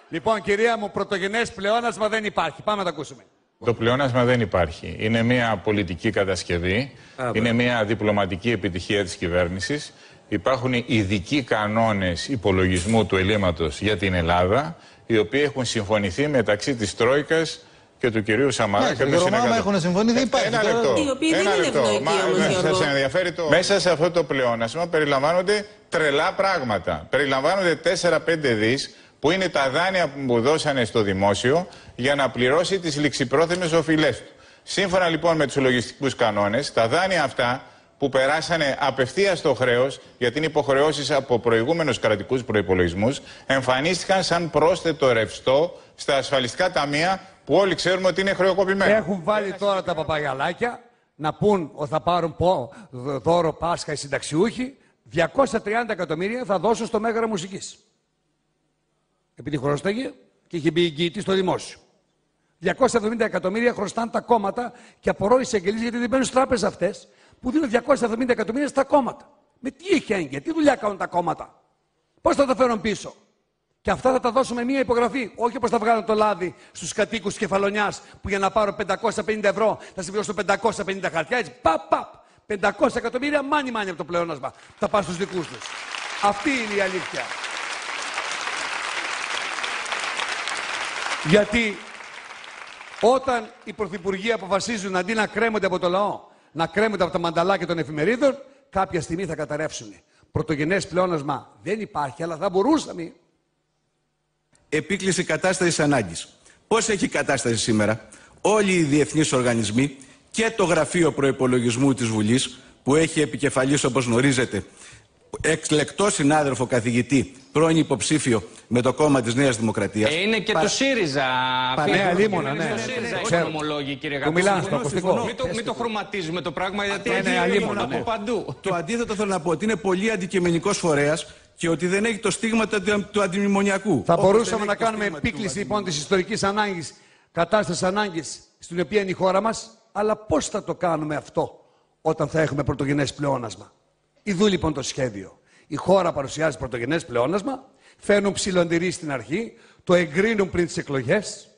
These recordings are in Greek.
Λοιπόν, κυρία μου, πρωτογενές πλεόνασμα δεν υπάρχει. Πάμε να το ακούσουμε. Το πλεόνασμα δεν υπάρχει. Είναι μια πολιτική κατασκευή. Είναι μια διπλωματική επιτυχία της κυβέρνησης. Υπάρχουν ειδικοί κανόνες υπολογισμού του ελλείμματος για την Ελλάδα, οι οποίοι έχουν συμφωνηθεί μεταξύ της Τρόικας και του κυρίου Σαμαρά και του συνεργατών. Έχουν συμφωνηθεί, υπάρχει. Ένα λεπτό. Οι οποίοι δεν είναι ευνοϊκοί όμως, Σας ενδιαφέρει το... Μέσα σε αυτό το πλεόνασμα περιλαμβάνονται τρελά πράγματα. Περιλαμβάνονται 4-5 δις που είναι τα δάνεια που μου δώσανε στο δημόσιο για να πληρώσει τις ληξιπρόθεσμες οφειλές του. Σύμφωνα λοιπόν με τους λογιστικούς κανόνες, τα δάνεια αυτά που περάσανε απευθείας στο χρέος, γιατί είναι υποχρεώσεις από προηγούμενους κρατικούς προϋπολογισμούς, εμφανίστηκαν σαν πρόσθετο ρευστό στα ασφαλιστικά ταμεία που όλοι ξέρουμε ότι είναι χρεοκοπημένα. Έχουν βάλει τώρα τα παπαγαλάκια να πούν ότι θα πάρουν δώρο Πάσχα οι συνταξιούχοι. 230 εκατομμύρια θα δώσουν στο Μέγαρο Μουσικής. Επειδή χρωστάγε και είχε μπει εγγυητή στο δημόσιο. 270 εκατομμύρια χρωστάνε τα κόμματα και απορώ οι εισαγγελίες γιατί δεν μπαίνουν στις τράπεζες αυτές που δίνουν 270 εκατομμύρια στα κόμματα. Με τι εχέγγυα, τι δουλειά κάνουν τα κόμματα. Πώς θα τα φέρουν πίσω. Και αυτά θα τα δώσουμε μία υπογραφή. Όχι όπως θα βγάλουν το λάδι στους κατοίκους της Κεφαλονιάς που για να πάρω 550 ευρώ θα συμπληρώσω 550 χαρτιά. Έτσι, παπ. 500 εκατομμύρια μάνι από το πλεόνασμα. Θα πάνε στους δικούς τους. Αυτή είναι η αλήθεια. Γιατί όταν οι πρωθυπουργοί αποφασίζουν αντί να κρέμονται από το λαό, να κρέμονται από τα μανταλάκια των εφημερίδων, κάποια στιγμή θα καταρρεύσουν. Πρωτογενές πλεόνασμα δεν υπάρχει, αλλά θα μπορούσαμε. Επίκληση κατάστασης ανάγκης. Πώς έχει η κατάσταση σήμερα? Όλοι οι διεθνείς οργανισμοί και το Γραφείο Προϋπολογισμού της Βουλής, που έχει επικεφαλής, όπως γνωρίζετε, εκλεκτό συνάδελφο καθηγητή, πρώην υποψήφιο με το κόμμα της Νέας Δημοκρατίας. Είναι και το ΣΥΡΙΖΑ. Ναι, αλίμονα, ναι. Το ΣΥΡΙΖΑ έχει νομολόγοι, κύριε Του μιλάνε στο ακουστικό. Μην το χρωματίζουμε το πράγμα, γιατί είναι αλίμονα από παντού. Το αντίθετο θέλω να πω, ότι είναι πολύ αντικειμενικός φορέας και ότι δεν έχει το στίγμα του αντιμνημονιακού. Θα μπορούσαμε να κάνουμε επίκληση λοιπόν της ιστορικής ανάγκης, κατάστασης ανάγκης στην οποία είναι η χώρα μας, αλλά πώς θα το κάνουμε αυτό όταν θα έχουμε πρωτογενές πλεόνασμα. Ιδού λοιπόν το σχέδιο. Η χώρα παρουσιάζει πρωτογενές πλεόνασμα, φέρνουν ψιλοντηρί στην αρχή, το εγκρίνουν πριν τις εκλογές,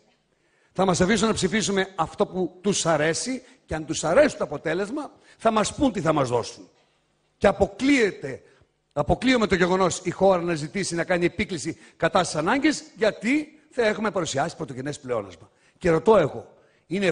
θα μας αφήσουν να ψηφίσουμε αυτό που τους αρέσει και αν τους αρέσει το αποτέλεσμα θα μας πούν τι θα μας δώσουν. Και αποκλείουμε το γεγονός η χώρα να ζητήσει να κάνει επίκληση κατάστασης ανάγκης γιατί θα έχουμε παρουσιάσει πρωτογενές πλεόνασμα. Και ρωτώ εγώ, είναι